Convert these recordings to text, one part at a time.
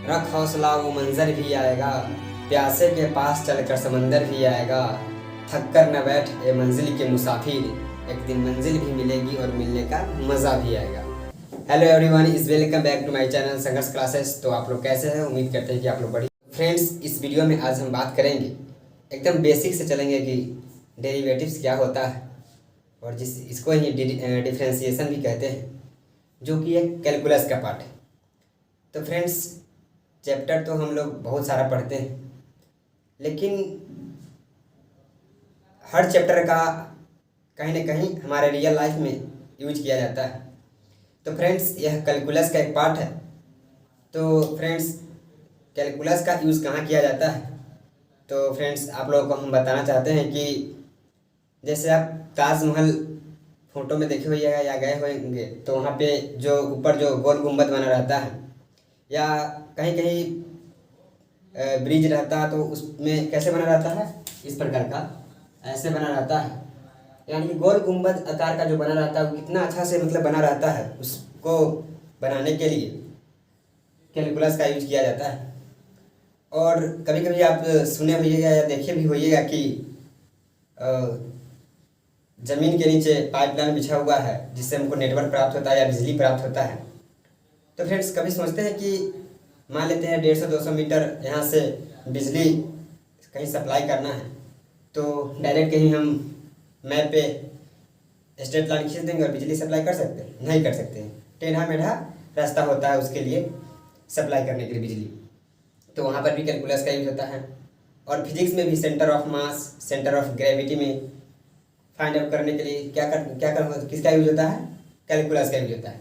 रख हौसला वो मंजर भी आएगा, प्यासे के पास चलकर समंदर भी आएगा, थक कर न बैठ ए मंजिल के मुसाफिर, एक दिन मंजिल भी मिलेगी और मिलने का मज़ा भी आएगा। Hello everyone, is welcome back to my channel Sangharsh classes. तो आप लोग कैसे हैं? उम्मीद करते हैं कि आप लोग बढ़िया। फ्रेंड्स, इस वीडियो में आज हम बात करेंगे, एकदम बेसिक से चलेंगे कि डेरिवेटिव्स क्या होता है और इसको ही डिफरेंशिएशन भी कहते हैं, जो कि एक कैलकुलस का पार्ट है। तो फ्रेंड्स, चैप्टर तो हम लोग बहुत सारा पढ़ते हैं, लेकिन हर चैप्टर का कहीं ना कहीं हमारे रियल लाइफ में यूज किया जाता है। तो फ्रेंड्स, यह कैलकुलस का एक पार्ट है। तो फ्रेंड्स, कैलकुलस का यूज़ कहाँ किया जाता है? तो फ्रेंड्स, आप लोगों को हम बताना चाहते हैं कि जैसे आप ताजमहल फ़ोटो में देखे होइएगा या गए होंगे, तो वहाँ पे जो ऊपर जो गोल गुंबद बना रहता है, या कहीं कहीं ब्रिज रहता है, तो उसमें कैसे बना रहता है? इस प्रकार का ऐसे बना रहता है। यानी कि गोल गुंबद आकार का जो बना रहता है वो कितना अच्छा से मतलब बना रहता है। उसको बनाने के लिए कैलकुलस का यूज किया जाता है। और कभी कभी आप सुने होइएगा या देखे भी होइएगा कि ज़मीन के नीचे पाइपलाइन बिछा हुआ है, जिससे हमको नेटवर्क प्राप्त होता है या बिजली प्राप्त होता है। तो फ्रेंड्स, कभी सोचते हैं कि मान लेते हैं 150-200 मीटर यहाँ से बिजली कहीं सप्लाई करना है, तो डायरेक्ट कहीं हम मैप पे स्ट्रेट लाइन खींच देंगे और बिजली सप्लाई कर सकते हैं? नहीं कर सकते हैं। टेढ़ा मेढ़ा रास्ता होता है उसके लिए सप्लाई करने के लिए बिजली। तो वहाँ पर भी कैलकुलस का यूज होता है। और फिजिक्स में भी centre of mass, centre of gravity में फाइंड आउट करने के लिए किसका यूज होता है? कैलकुलस का यूज होता है।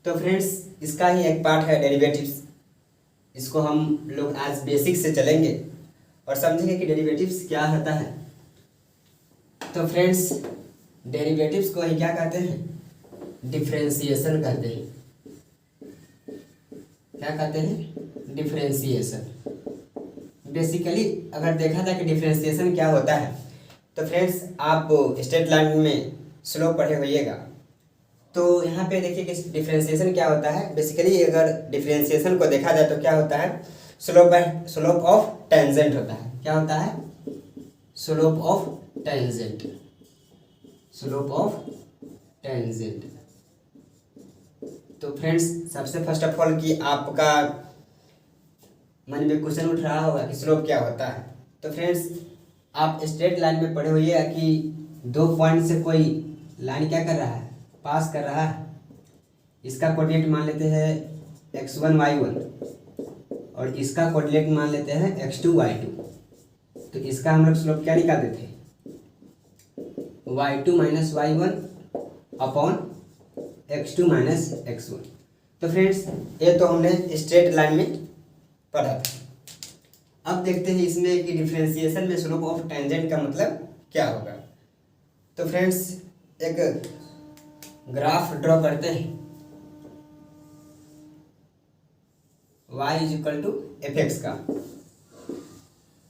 तो फ्रेंड्स, इसका ही एक पार्ट है डेरिवेटिव्स। इसको हम लोग आज बेसिक से चलेंगे और समझेंगे कि डेरिवेटिव्स क्या होता है। तो फ्रेंड्स, डेरिवेटिव्स को ही क्या कहते हैं? डिफरेंशिएशन कहते हैं। क्या कहते हैं? डिफरेंशिएशन। बेसिकली अगर देखा जाए कि डिफरेंशिएशन क्या होता है, तो फ्रेंड्स, आप स्ट्रेट लाइन में स्लोप पढ़े होइएगा। तो यहाँ पे देखिए कि डिफरेंशिएशन क्या होता है। बेसिकली अगर डिफरेंशिएशन को देखा जाए तो क्या होता है? स्लोप ऑफ टेंजेंट होता है। क्या होता है? Slope of tangent. Slope of tangent. तो फ्रेंड्स, सबसे फर्स्ट ऑफ ऑल कि आपका मन में क्वेश्चन उठ रहा होगा कि स्लोप क्या होता है। तो फ्रेंड्स, आप स्ट्रेट लाइन में पढ़े हुए हैं कि दो पॉइंट से कोई लाइन क्या कर रहा है? पास कर रहा है। इसका कोऑर्डिनेट मान लेते हैं x1 y1 और इसका कोऑर्डिनेट मान लेते हैं x2 y2। तो इसका हम लोग स्लोप क्या निकालते थे? y2 minus y1 upon x2 minus x1। तो फ्रेंड्स, ये तो हमने स्ट्रेट लाइन में पढ़ा था। अब देखते हैं इसमें कि डिफरेंशिएशन में स्लोप ऑफ टेंजेंट का मतलब क्या होगा। तो फ्रेंड्स, एक ग्राफ ड्रॉ करते हैं। y is equal to F X का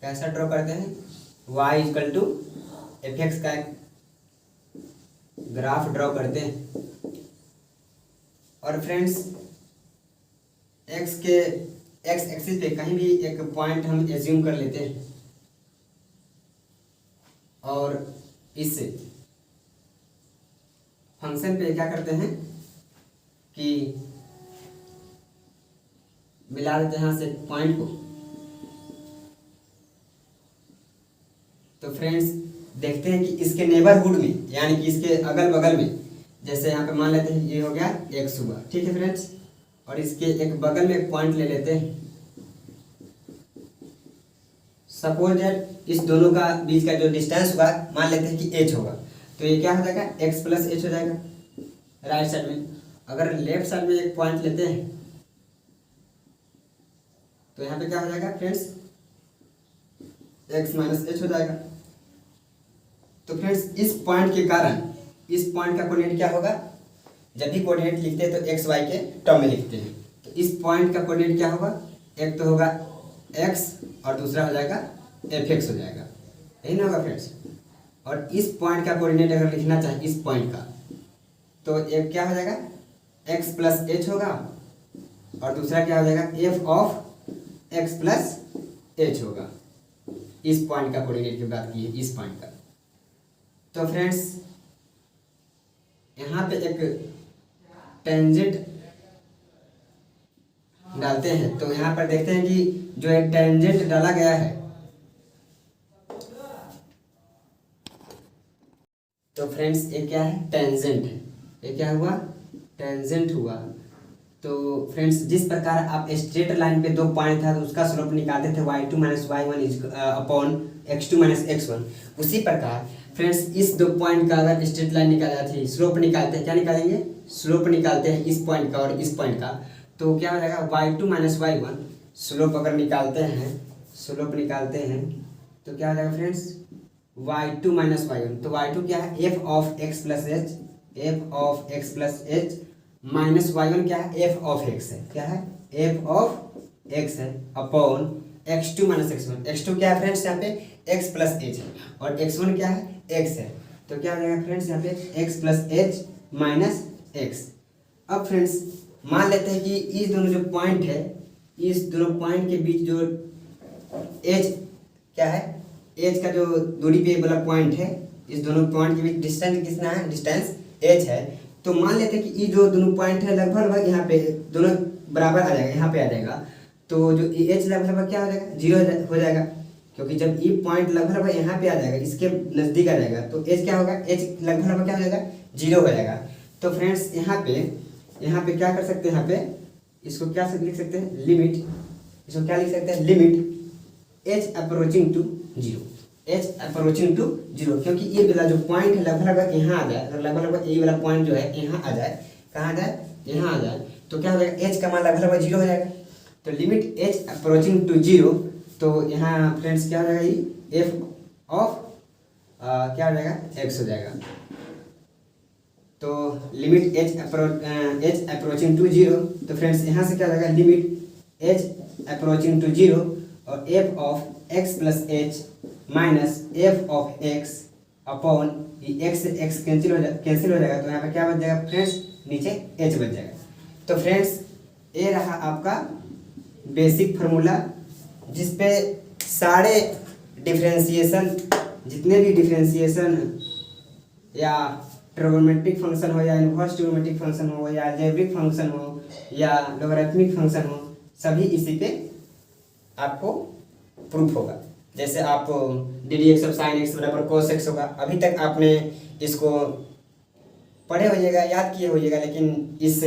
कैसा ड्रॉ करते हैं? y is equal to F X का ग्राफ ड्रॉ करते हैं। और फ्रेंड्स, एक्स एक्सिस पे कहीं भी एक पॉइंट हम एज्यूम कर लेते हैं और इससे फंक्शन पे क्या करते हैं कि मिला देते हैं यहाँ से पॉइंट को। तो फ्रेंड्स, देखते हैं कि इसके नेबरहुड में, यानी कि इसके अगल बगल में, जैसे यहाँ पे मान लेते हैं ये हो गया x हुआ, ठीक है फ्रेंड्स। और इसके एक बगल में एक पॉइंट ले लेते हैं। सपोज दैट इस दोनों का बीच का जो डिस्टेंस हुआ मान लेते हैं कि h होगा। तो ये क्या हो जाएगा? x प्लस h हो जाएगा राइट साइड में। अगर लेफ्ट साइड में एक पॉइंट लेते हैं तो यहाँ पे क्या हो जाएगा फ्रेंड्स? x माइनस h हो जाएगा। तो फ्रेंड्स, इस पॉइंट के कारण इस पॉइंट का कोऑर्डिनेट क्या होगा? जब भी कोऑर्डिनेट लिखते हैं तो एक्स वाई के टर्म में लिखते हैं। तो इस पॉइंट का कोऑर्डिनेट क्या होगा? एक तो होगा x और दूसरा हो जाएगा एफ एक्स हो जाएगा, यही ना होगा फ्रेंड्स। और इस पॉइंट का कोऑर्डिनेट अगर लिखना चाहे इस पॉइंट का, तो एक क्या हो जाएगा? x प्लस h होगा और दूसरा क्या हो जाएगा? F of x plus H होगा। इस पॉइंट का कोऑर्डिनेट की बात की है, इस पॉइंट का। तो फ्रेंड्स यहाँ पे एक टेंजेंट डालते हैं, तो यहाँ पर देखते हैं कि जो एक टेंजेंट डाला गया है, तो फ्रेंड्स ये क्या है, टेंजेंट है। ये क्या हुआ, टेंजेंट हुआ। तो फ्रेंड्स जिस प्रकार आप स्ट्रेट लाइन पे दो पॉइंट था तो उसका स्लोप निकालते थे y2 minus y1 upon x2 minus x1, उसी प्रकार फ्रेंड्स इस दो पॉइंट का अगर स्ट्रेट लाइन निकाला थी, स्लोप निकालते हैं, क्या निकालेंगे, स्लोप निकालते हैं इस पॉइंट का और इस पॉइंट का, तो क्या हो जाएगा y2 माइनस y1। स्लोप अगर निकालते हैं, स्लोप निकालते हैं तो क्या हो जाएगा फ्रेंड्स, y2 माइनस y1। तो y2 क्या है, f of x plus H, f of x plus H, minus y1 क्या है, f ऑफ x है, क्या है, f ऑफ x है, upon x2 minus x1। x2 क्या है फ्रेंड्स यहाँ पे x प्लस एच है, और x1 क्या है, x है। तो क्या हो जाएगा फ्रेंड्स यहाँ पे x plus H minus x। अब फ्रेंड्स मान लेते हैं कि इस दोनों जो पॉइंट है, इस दोनों पॉइंट के बीच जो एज क्या है, एज का जो दूरी पे वाला पॉइंट है, इस दोनों पॉइंट के बीच डिस्टेंस कितना है, डिस्टेंस एच है। तो मान लेते हैं कि ये जो दोनों पॉइंट है लगभग यहाँ पे दोनों बराबर आ जाएगा, यहाँ पे आ जाएगा। तो जो एच लगभग क्या हो जाएगा, जीरो हो जाएगा, क्योंकि जब ये पॉइंट लगभग यहाँ पे आ जाएगा, इसके नज़दीक आ जाएगा, तो एच क्या होगा, एच लगभग क्या हो जाएगा, जीरो हो जाएगा। तो फ्रेंड्स यहाँ पे क्या कर सकते हैं, यहाँ पे इसको क्या लिख सकते हैं, लिमिट, इसको क्या लिख सकते हैं, limit H approaching to zero, H approaching to zero, क्योंकि ये वाला जो पॉइंट है लगभग यहाँ आ जाए, लगभग ये वाला पॉइंट जो है यहाँ आ जाए, कहाँ आ जाए, यहाँ आ जाए, तो क्या हो जाएगा, एच का मान लगभग जीरो हो जाएगा। तो limit H approaching to zero, तो यहाँ फ्रेंड्स क्या हो जाएगा, ये एफ ऑफ क्या हो जाएगा, एक्स हो जाएगा। तो limit H approaching to zero, तो फ्रेंड्स यहाँ से क्या हो जाएगा, limit H approaching to zero और f of x plus H minus F of x upon x से एक्स कैंसिल हो जाएगा, तो यहाँ पे क्या बच जाएगा फ्रेंड्स, नीचे एच बच जाएगा। तो फ्रेंड्स ये रहा आपका बेसिक फार्मूला, जिसपे सारे डिफरेंशिएशन, जितने भी डिफरेंशिएशन या ट्रिगोनोमेट्रिक फंक्शन हो या इनवर्स ट्रिगोनोमेट्रिक फंक्शन हो या अलजेब्रिक फंक्शन हो या लोगरिथमिक फंक्शन हो, सभी इसी पे आपको प्रूफ होगा। जैसे आप D D x of sine x बराबर कोस एक्स होगा, अभी तक आपने इसको पढ़े होइएगा, याद किए होइएगा, लेकिन इस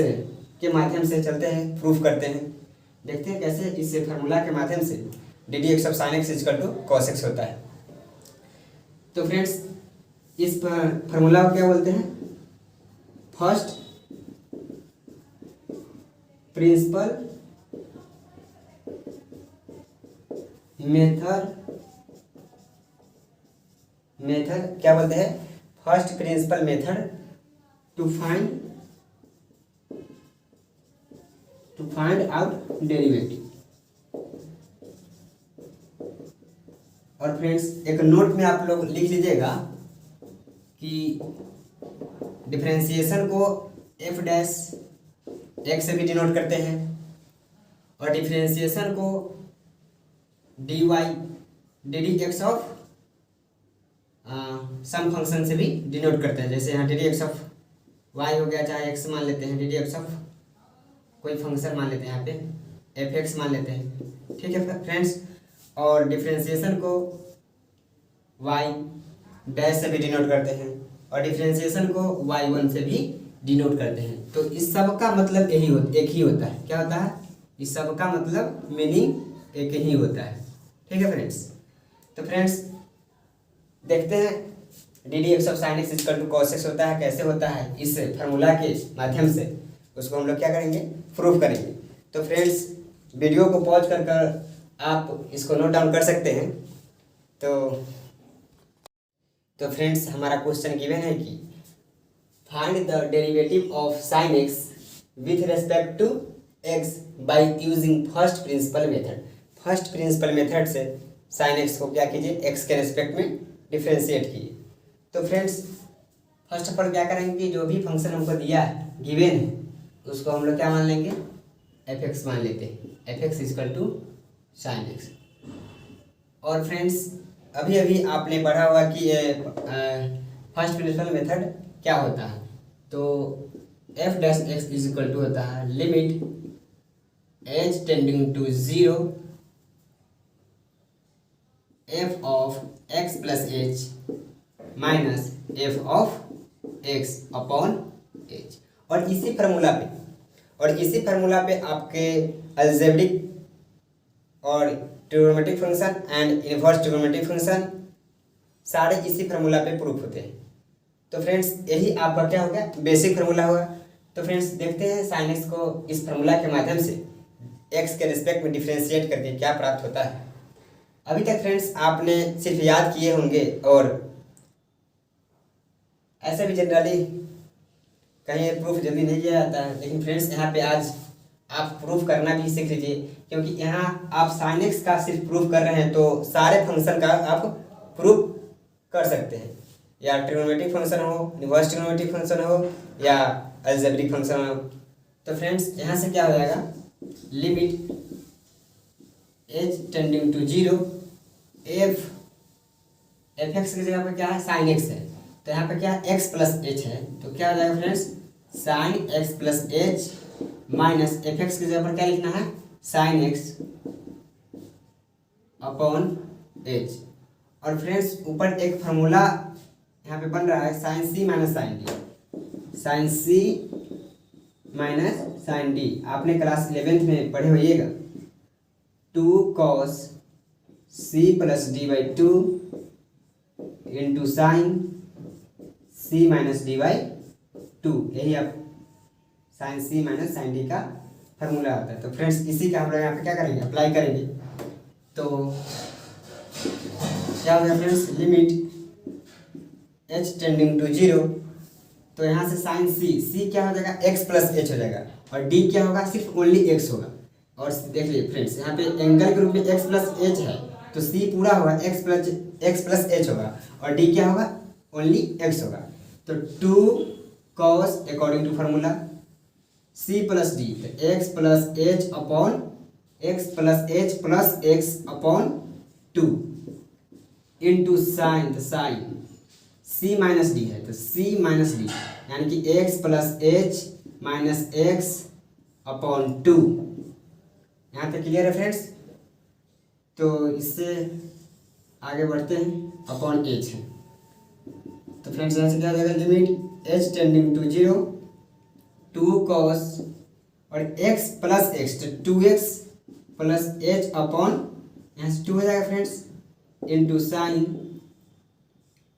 के माध्यम से चलते हैं, प्रूफ करते हैं, देखते हैं कैसे इस फार्मूला के माध्यम से D D x of sine X is equal to cos X होता है। तो फ्रेंड्स इस फार्मूला को क्या बोलते हैं, फर्स्ट प्रिंसिपल मेथड क्या बोलते हैं, first principle method to find out derivative. और फ्रेंड्स एक नोट में आप लोग लिख लीजिएगा कि डिफरेंशिएशन को एफ डैश एक्स से भी डिनोट करते हैं और डिफरेंशिएशन को D Y D D x of some function से भी डिनोट करते हैं। जैसे यहाँ D D x of Y हो गया, चाहे एक्स मान लेते हैं, डी डी एक्स ऑफ कोई फंक्शन मान लेते हैं, यहाँ पे एफ एक्स मान लेते हैं, ठीक है फ्रेंड्स। और डिफरेंशिएशन को वाई डैश से भी डिनोट करते हैं और डिफरेंशिएशन को y1 से भी डिनोट करते हैं। तो इस सब का मतलब एक ही होता है, क्या होता है, इस सब का मतलब मीनिंग एक ही होता है, ठीक है फ्रेंड्स। तो फ्रेंड्स देखते हैं D D x of sine X equal to cos X होता है, कैसे होता है, इस फार्मूला के माध्यम से उसको हम लोग क्या करेंगे, प्रूफ करेंगे। तो फ्रेंड्स वीडियो को पॉज कर आप इसको नोट डाउन कर सकते हैं। तो फ्रेंड्स हमारा क्वेश्चन गिवन है कि find the derivative of sine X with respect to X by using first principle method. First principle method से साइन एक्स को क्या कीजिए, एक्स के रेस्पेक्ट में डिफ्रेंशिएट कीजिए। तो फ्रेंड्स फर्स्ट ऑफ ऑल क्या करेंगे कि जो भी फंक्शन हमको दिया है, गिवन है, उसको हम लोग क्या मान लेंगे, एफ एक्स मान लेते हैं। F X equal to sine X. और फ्रेंड्स अभी अभी आपने पढ़ा होगा कि फर्स्ट प्रिंसिपल मेथड क्या होता है। तो F dash X is equal to होता है limit H tending to zero F of x plus H minus F of x upon H. और इसी फार्मूला पे आपके अलजेब्रिक और trigonometric function and inverse trigonometric function सारे इसी फार्मूला पे प्रूफ होते हैं। तो फ्रेंड्स यही आपका क्या हो गया, बेसिक फार्मूला होगा। तो फ्रेंड्स देखते हैं साइन एक्स को इस फार्मूला के माध्यम से एक्स के रिस्पेक्ट में डिफ्रेंशिएट करके क्या प्राप्त होता है। अभी तक फ्रेंड्स आपने सिर्फ याद किए होंगे और ऐसे भी जनरली कहीं प्रूफ जल्दी नहीं किया जाता है, लेकिन फ्रेंड्स यहाँ पे आज आप प्रूफ करना भी सीख लीजिए, क्योंकि यहाँ आप साइन एक्स का सिर्फ प्रूफ कर रहे हैं तो सारे फंक्शन का आप प्रूफ कर सकते हैं, या ट्रिग्नोमेट्रिक फंक्शन हो, इनवर्स ट्रिग्नोमेट्रिक फंक्शन हो या अलजेब्रिक फंक्शन हो। तो फ्रेंड्स यहाँ से क्या हो जाएगा, limit H tending to zero F x की जगह पर क्या है, साइन एक्स है, तो यहाँ पे क्या है एक्स प्लस एच है, तो क्या हो जाएगा friends sine X plus H minus F x की जगह पर क्या लिखना है, साइन एक्स अपॉन एच। और फ्रेंड्स ऊपर एक फार्मूला यहाँ पे बन रहा है sine C minus sine D, sine C minus sine D आपने क्लास 11th में पढ़े होइएगा। 2 cos C plus D by two into sine C minus D by two, यही आप sine C minus sine D का फार्मूला होता है। तो फ्रेंड्स इसी का हम लोग यहाँ पे क्या करेंगे, अप्लाई करेंगे। तो क्या हो गया friends, limit H tending to zero, तो यहाँ से साइन सी क्या हो जाएगा एक्स प्लस एच हो जाएगा, और डी क्या होगा, सिर्फ ओनली एक्स होगा। और देख लीजिए फ्रेंड्स यहाँ पे एंगल के रूप में एक्स प्लस एच है, तो सी पूरा होगा एक्स प्लस एच होगा, और डी क्या होगा, ओनली एक्स होगा। तो 2 cos according to formula C plus D, तो x plus h upon x plus h plus x upon two into sine, तो साइन सी माइनस डी है, तो सी माइनस डी यानी कि x plus H minus x upon two. यहाँ पे clear है friends. तो इससे आगे बढ़ते हैं, अपॉन एच है, तो फ्रेंड्स यहाँ से क्या हो जाएगा, limit H tending to zero 2 cos और x प्लस एक्स, तो 2x प्लस एच अपॉन यहाँ से 2 हो जाएगा फ्रेंड्स इंटू साइन,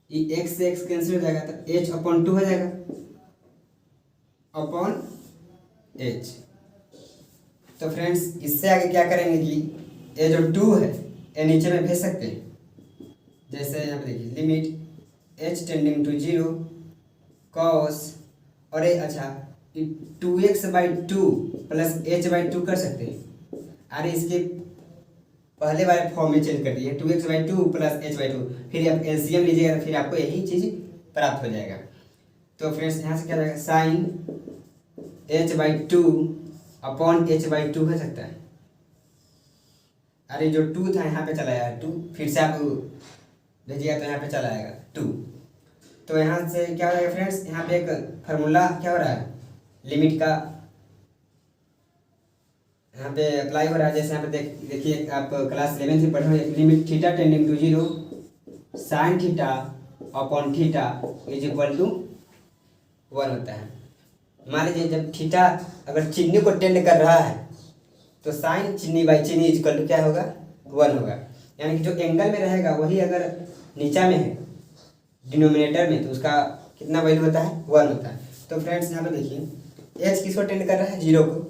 ये x से x कैंसिल हो जाएगा, तो h अपॉन 2 हो जाएगा अपॉन h। तो फ्रेंड्स इससे आगे क्या करेंगे कि ये जो 2 है ये नीचे में भेज सकते हैं, जैसे यहाँ पे देखिए limit h tending to zero cos और ये अच्छा 2x by two plus H by two कर सकते हैं। अरे इसके पहले वाले फॉर्म में चेंज कर दिए 2x by two plus H by to, फिर आप एलसीएम लीजिएगा तो फिर आपको यही चीज़ प्राप्त हो जाएगा। तो फ्रेंड्स यहाँ से क्या जाएगा, sine h by two upon h by two हो सकता है। अरे जो 2 था यहाँ पे चला आएगा 2, फिर से आप भेजिएगा तो यहाँ पे चला आएगा 2। तो यहाँ से क्या हो जाएगा फ्रेंड्स, यहाँ पे एक फार्मूला क्या हो रहा है, लिमिट का यहाँ पे अप्लाई हो रहा है। जैसे यहाँ पे देखिए आप क्लास 11 से पढ़े हुए, limit theta tending to zero sine theta upon theta is equal to 1 होता है। मान लीजिए जब थीटा अगर चिन्ह को टेंड कर रहा है तो साइन चिन्ह बाई चिन्ह इज इक्वल टू क्या होगा, 1 होगा। यानी कि जो एंगल में रहेगा वही अगर नीचा में है डिनोमिनेटर में, तो उसका कितना वैल्यू होता है, 1 होता है। तो फ्रेंड्स यहाँ पे देखिए एच किसको टेंड कर रहा है, 0 को,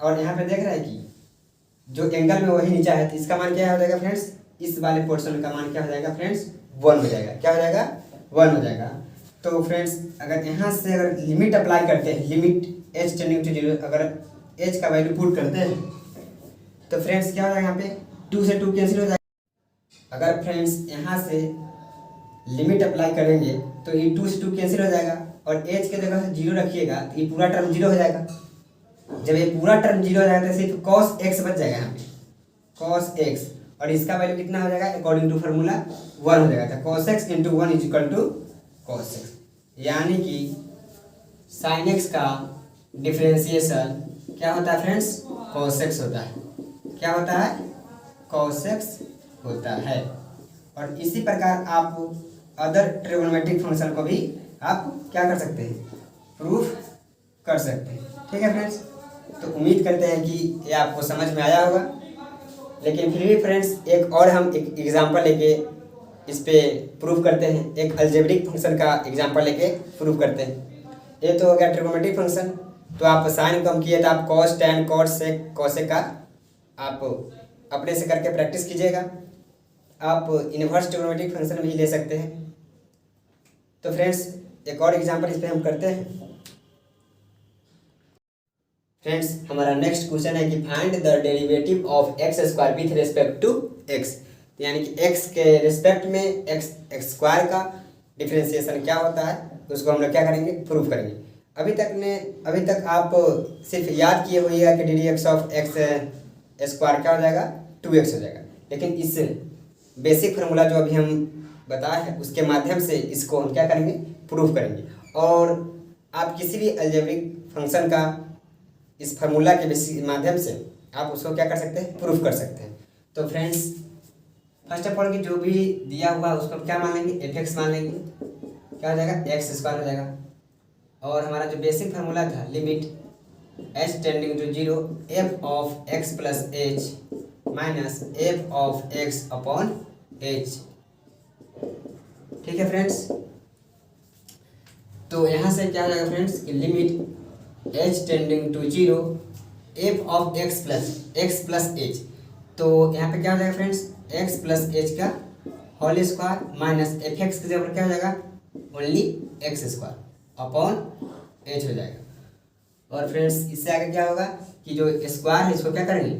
और यहाँ पे देख रहा है कि जो एंगल में वही नीचा है, तो इसका मान क्या हो जाएगा फ्रेंड्स, इस वाले पोर्शन का मान क्या हो जाएगा फ्रेंड्स, 1 हो जाएगा। क्या हो जाएगा, 1 हो जाएगा। तो फ्रेंड्स अगर यहाँ से अगर लिमिट अप्लाई करते हैं, limit H tending to zero, अगर एच का वैल्यू पुट करते हैं तो फ्रेंड्स क्या हो जाएगा, यहाँ पे 2 से 2 कैंसिल हो जाएगा। अगर फ्रेंड्स यहाँ से लिमिट अप्लाई करेंगे तो ये 2 से 2 कैंसिल हो जाएगा, और एच के जगह 0 रखिएगा तो ये पूरा टर्म 0 हो जाएगा। जब ये पूरा टर्म 0 हो जाएगा तो सिर्फ cos x बच जाएगा यहाँ पे, cos x, और इसका वैल्यू कितना हो जाएगा अकॉर्डिंग टू फार्मूला 1 हो जाएगा। तो cos x into 1 is equal to cos x, यानी कि sin x का डिफरेंशिएशन क्या होता है फ्रेंड्स, cos x होता है। क्या होता है, cos x होता है। और इसी प्रकार आप अदर ट्रिग्नोमेट्रिक फंक्शन को भी आप क्या कर सकते हैं, प्रूफ कर सकते हैं। ठीक है फ्रेंड्स, तो उम्मीद करते हैं कि ये आपको समझ में आया होगा। लेकिन फिर भी फ्रेंड्स एक और हम एक एग्जांपल लेके इस पे प्रूफ करते हैं, एक अलजेब्रिक फंक्शन का एग्जांपल लेके प्रूफ करते हैं। ये तो हो गया ट्रिग्नोमेट्रिक फंक्शन, तो आप साइन कम किए तो आप cos tan cot sec cosec का आप अपने से करके प्रैक्टिस कीजिएगा। आप इनवर्स ट्रिग्नोमेट्रिक फंक्शन भी ले सकते हैं। तो फ्रेंड्स एक और एग्जांपल इस पे हम करते हैं। फ्रेंड्स हमारा नेक्स्ट क्वेश्चन है कि find the derivative of x square with respect to x, यानी कि एक्स के रिस्पेक्ट में एक्स स्क्वायर का डिफरेंशिएशन क्या होता है, उसको हम लोग क्या करेंगे, प्रूफ करेंगे। अभी तक आप सिर्फ याद किए होइएगा कि d D x of x square क्या हो जाएगा, 2x हो जाएगा। लेकिन इस बेसिक फार्मूला जो अभी हम बताए हैं उसके माध्यम से इसको हम क्या करेंगे, प्रूफ करेंगे। और आप किसी भी अलजेब्रिक फंक्शन का इस फार्मूला के माध्यम से आप उसको क्या कर सकते हैं, प्रूफ कर सकते हैं। तो फ्रेंड्स फर्स्ट ऑफ ऑल कि जो भी दिया हुआ है उसको क्या मान लेंगे, एफ एक्स मान लेंगे, क्या हो जाएगा, एक्स स्क्वायर हो जाएगा। और हमारा जो बेसिक फार्मूला था limit h tending to 0 f of x plus h minus f of x upon h। ठीक है फ्रेंड्स, तो यहाँ से क्या हो जाएगा फ्रेंड्स कि limit h tending to 0 f of x plus h। तो यहाँ पे क्या हो जाएगा फ्रेंड्स, x प्लस h का whole square minus F x की जगह क्या हो जाएगा, only x square upon h हो जाएगा। और फ्रेंड्स इससे आगे क्या होगा कि जो स्क्वायर है इसको क्या करेंगे,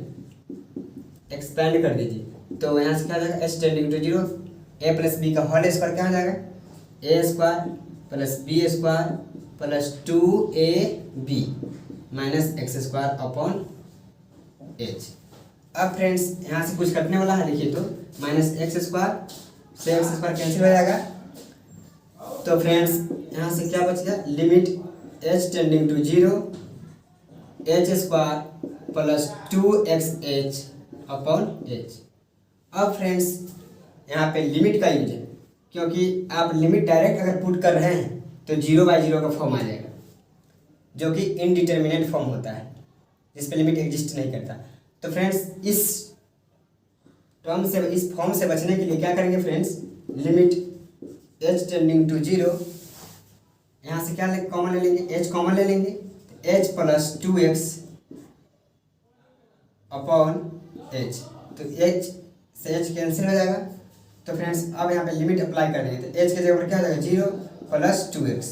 एक्सपेंड कर दीजिए। तो यहाँ से क्या हो जाएगा, h tending to 0 a plus b का होल स्क्वायर क्या हो जाएगा, a square plus b square plus 2ab minus x square upon h। अब फ्रेंड्स यहाँ से कुछ कटने वाला है, लिखिए तो माइनस एक्स स्क्वायर से एक्स स्क्वायर कैंसिल हो जाएगा। तो फ्रेंड्स यहाँ से क्या बच गया, limit h tending to 0 h square plus 2xh upon h। अब फ्रेंड्स यहाँ पे लिमिट का यूज है, क्योंकि आप लिमिट डायरेक्ट अगर पुट कर रहे हैं तो 0/0 का फॉर्म आ जाएगा, जो कि इनडिटर्मिनेट फॉर्म होता है, जिस पे लिमिट एग्जिस्ट नहीं करता। तो फ्रेंड्स इस टर्म से, इस फॉर्म से बचने के लिए क्या करेंगे friends, limit h tending to 0, यहाँ से क्या कॉमन ले लेंगे, h कॉमन ले लेंगे, h plus 2x upon h। तो h से h कैंसिल हो जाएगा। तो फ्रेंड्स अब यहाँ पे लिमिट अप्लाई कर देंगे, तो h के जगह पर क्या हो जाएगा, 0 plus 2x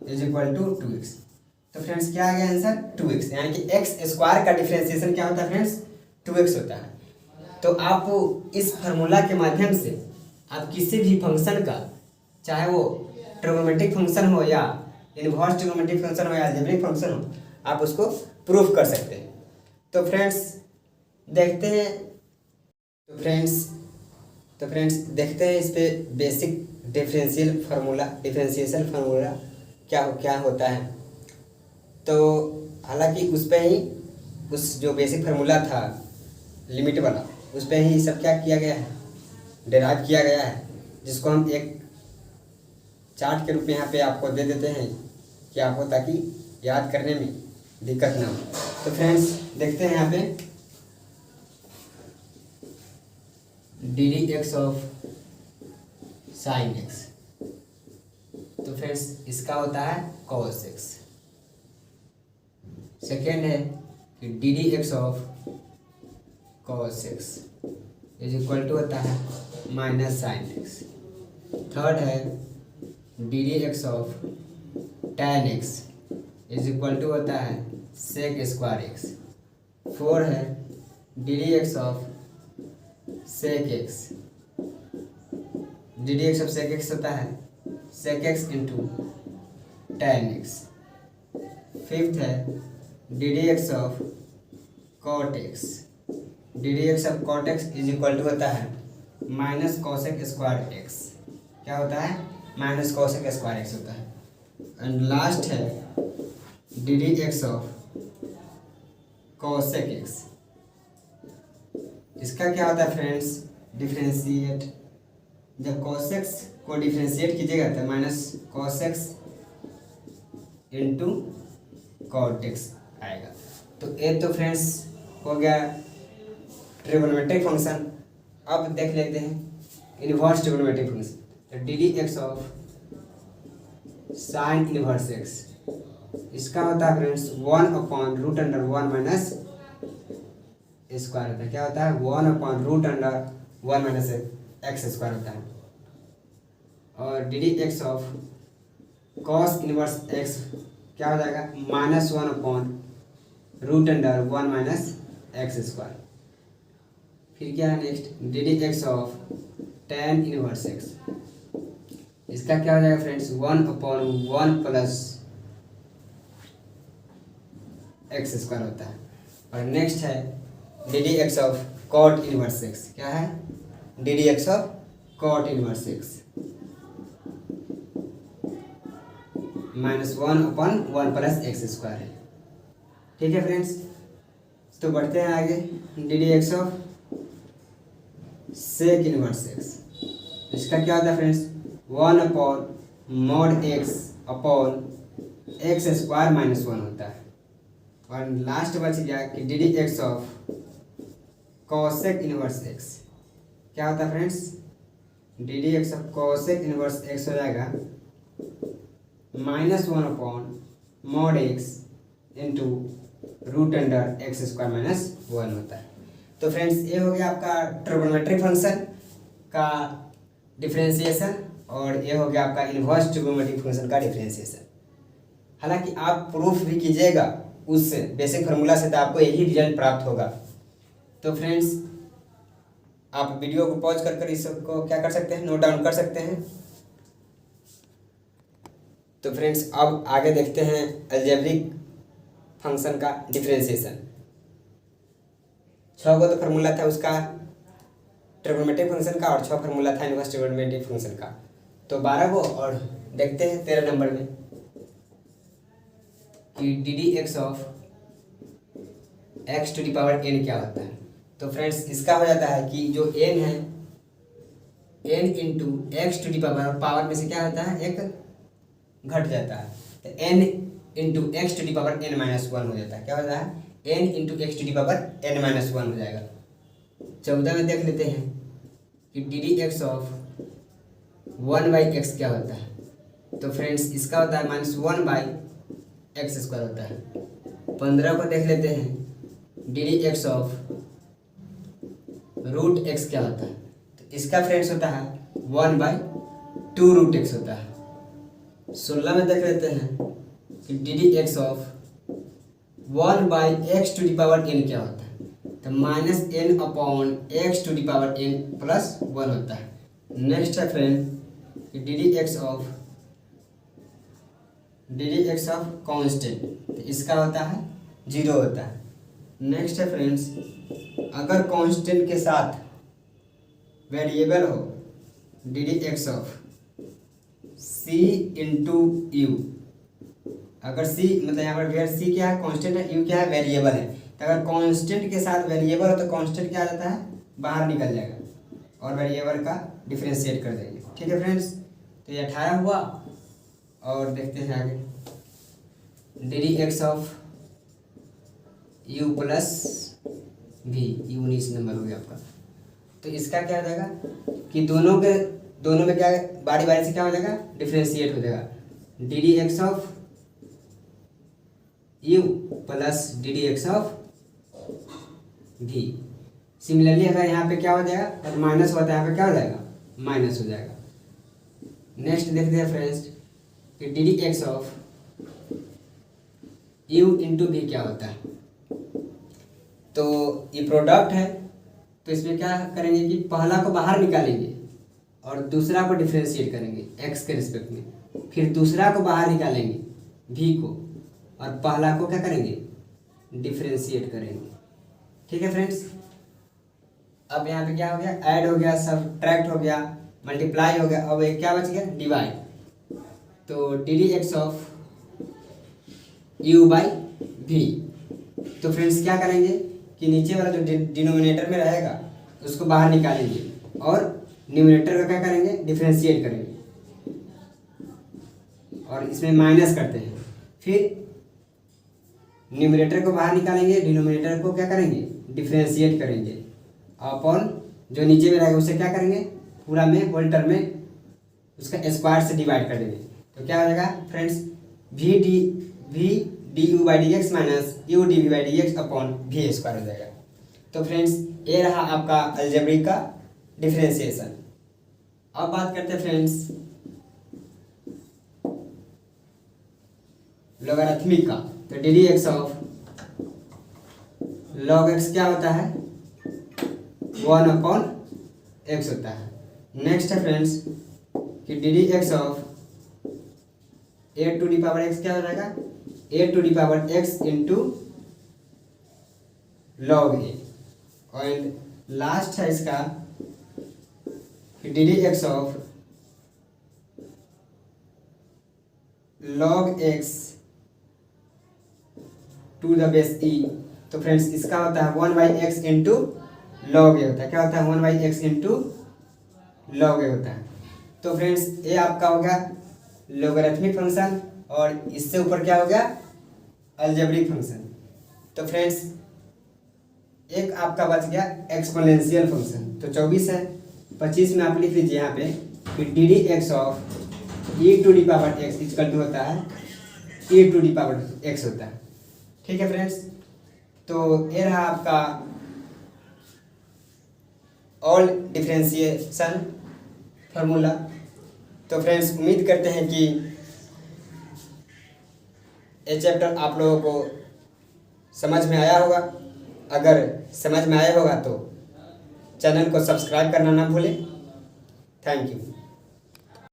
is equal to 2x। तो फ्रेंड्स क्या आ गया आंसर, 2x, यानी कि x स्क्वायर का डिफरेंशिएशन क्या होता है फ्रेंड्स, 2x होता है। तो आप इस फार्मूला के माध्यम से आप किसी भी फंक्शन का, चाहे वो ट्रिग्नोमेट्रिक फंक्शन हो या इनवर्स ट्रिग्नोमेट्रिक फंक्शन हो या अलजेब्रिक फंक्शन हो, आप उसको प्रूफ कर सकते हैं। तो फ्रेंड्स देखते हैं, तो फ्रेंड्स देखते हैं इस पे बेसिक डिफरेंशिएशन फार्मूला क्या होता है। तो हालांकि उस पे ही, उस जो बेसिक फार्मूला था लिमिट वाला, उस पे ही सब क्या किया गया है, डेराइव किया गया है, जिसको हम एक चार्ट के रूप में यहाँ पे आपको दे देते हैं कि आपको, ताकि याद करने में दिक्कत ना हो। तो फ्रेंड्स देखते हैं यहाँ पे d D x of sine x. तो फ्रेंड्स इसका होता है cos x। सेकेंड है कि d D x of cos x is equal to होता है माइनस साइन एक्स। थर्ड है d D x of tan x is equal to होता है sec स्क्वायर एक्स। फोर है d D x of sec x, d D x of sec x होता है sec x into tan x। Fifth है d D x of cot x d D x of cot x is equal to होता है minus cosec square x. क्या होता है? Minus cosec square x होता है। एंड लास्ट है d D x of cosec x. इसका क्या होता है फ्रेंड्स? डिफ्रेंशिएट। जब कॉसेक्स को डिफ्रेंशिएट कीजिएगा तो minus cosec x into cot x आएगा। तो ये तो फ्रेंड्स हो गया ट्रिग्नोमेट्रिक फंक्शन। अब देख लेते हैं इनवर्स ट्रिग्नोमेट्रिक फंक्शन। तो d D x of sine inverse x, इसका होता है फ्रेंड्स 1/√1 माइनस स्क्वायर होता है। क्या होता है? 1/√1 माइनस एक्स स्क्वायर होता है। और D D x of cos inverse x क्या हो जाएगा? -1/√1 माइनस एक्स स्क्वायर। फिर क्या है next? D D x of tan inverse x, इसका क्या हो जाएगा फ्रेंड्स? 1/1 प्लस एक्स स्क्वायर होता है। और नेक्स्ट है d D x of cot inverse x. क्या है? D D x of cot inverse x -1/1 plus x square है। ठीक है फ्रेंड्स, तो बढ़ते हैं आगे। D D x of sec inverse x, इसका क्या होता है friends? 1/mod x upon x square -1 होता है। और लास्ट बच गया कि d D x of cosec inverse x. क्या होता है friends? D D x of cosec inverse x हो जाएगा -1/mod x into √x square -1 होता है। तो फ्रेंड्स ये हो गया आपका ट्रिग्नोमेट्रिक फंक्शन का डिफरेंशिएशन, और ये हो गया आपका इनवर्स ट्रिग्नोमेट्रिक फंक्शन का डिफरेंशिएशन। हालांकि आप प्रूफ भी कीजिएगा उस बेसिक फार्मूला से तो आपको यही रिजल्ट प्राप्त होगा। तो फ्रेंड्स आप वीडियो को पॉज कर कर इसको क्या कर सकते हैं? नोट डाउन कर सकते हैं। तो फ्रेंड्स अब आगे देखते हैं अलजेब्रिक फंक्शन का डिफरेंशिएशन। 6 को तो फार्मूला था उसका ट्रिग्नोमेट्रिक फंक्शन का, और 6 फार्मूला था इनवर्स ट्रिग्नोमेट्रिक फंक्शन का। तो 12 को और देखते हैं 13 नंबर में कि d D x of x to the power n क्या होता है। तो फ्रेंड्स इसका हो जाता है कि जो n है n into x to the power में से क्या होता है? एक घट जाता है, तो n into x to the power n-1 हो जाता है। क्या होता है? n into x to the power n-1 हो जाएगा। 14 में देख लेते हैं कि d D x of 1/x क्या होता है। तो फ्रेंड्स इसका होता है -1/x स्क्वायर होता है। 15 को देख लेते हैं D D x of √x क्या होता है। तो इसका फ्रेंड्स होता है 1/2√x होता है। 16 में देख लेते हैं कि d D x of 1/x to the power n क्या होता है। तो -n/x to the power n+1 होता है। नेक्स्ट है फ्रेंड कि d D x of constant, तो इसका होता है 0 होता है। नेक्स्ट है फ्रेंड्स अगर कांस्टेंट के साथ वेरिएबल हो D D x of c into you. अगर c मतलब यहाँ पर वेयर c क्या है? कांस्टेंट है, u क्या है? वेरिएबल है। तो अगर कांस्टेंट के साथ वेरिएबल हो तो कांस्टेंट क्या आ जाता है? बाहर निकल जाएगा और वेरिएबल का डिफरेंशिएट कर देंगे। ठीक है फ्रेंड्स, तो ये 18 हुआ। और देखते हैं आगे d D x of u plus v, u 19 number हो गया आपका। तो इसका क्या हो जाएगा कि दोनों में क्या बारी बारी से क्या हो जाएगा? डिफरेंशिएट हो जाएगा। D D x of u plus D D x of v। Similarly अगर यहाँ पे क्या हो जाएगा? तो माइनस होता है, यहाँ पे क्या हो जाएगा? माइनस हो जाएगा। नेक्स्ट देखते हैं फ्रेंड्स कि d D x of u into v क्या होता है। तो ये प्रोडक्ट है, तो इसमें क्या करेंगे कि पहला को बाहर निकालेंगे और दूसरा को डिफरेंशिएट करेंगे x के रिस्पेक्ट में, फिर दूसरा को बाहर निकालेंगे v को, और पहला को क्या करेंगे? डिफरेंशिएट करेंगे। ठीक है फ्रेंड्स, अब यहाँ पे क्या हो गया, ऐड हो गया, सब्ट्रैक्ट हो गया, मल्टीप्लाई हो गया, अब एक क्या बच गया, डिवाइड। तो d D x of u by v. तो फ्रेंड्स क्या करेंगे कि नीचे वाला जो डिनोमिनेटर में रहेगा उसको बाहर निकालेंगे और न्यूमरेटर का क्या करेंगे, डिफरेंशिएट करेंगे और इसमें माइनस करते हैं। फिर न्यूमरेटर को बाहर निकालेंगे, डिनोमिनेटर को क्या करेंगे, डिफरेंशिएट करेंगे, अपॉन जो नीचे में रहेगा उसे क्या करेंगे, पूरा में होल टर्म में उसका स्क्वायर से डिवाइड कर देंगे। तो क्या हो जाएगा friends, v d u by d x minus u d v by d x upon v square हो जाएगा। तो फ्रेंड्स ये रहा आपका अलजेब्रिक का डिफरेंशिएशन। अब बात करते हैं फ्रेंड्स लॉगरिथमिक का। तो d D x of log x क्या होता है, 1 अपॉन एक्स होता है। नेक्स्ट है फ्रेंड्स कि d D x of a to the power x क्या हो जाएगा, a to the power x into log a. और लास्ट है इसका कि d D x of log x to the base e. तो फ्रेंड्स इसका होता है 1/x इंटू लॉग ए होता है। क्या होता है, 1/x इंटू लॉग ए होता है। तो फ्रेंड्स ये आपका हो गया लॉगरिथमिक फंक्शन और इससे ऊपर क्या हो गया, अलजेब्रिक फंक्शन। तो फ्रेंड्स एक आपका बच गया एक्सपोनेंशियल फंक्शन। तो 24 है, 25 में आप लिख लीजिए यहाँ पे कि d D x of e to the power x equal to होता है e to the power x होता है। ठीक है फ्रेंड्स, तो ये रहा आपका ऑल डिफरेंशिएशन फार्मूला। तो फ्रेंड्स उम्मीद करते हैं कि ये चैप्टर आप लोगों को समझ में आया होगा। अगर समझ में आया होगा तो चैनल को सब्सक्राइब करना ना भूलें। Thank you.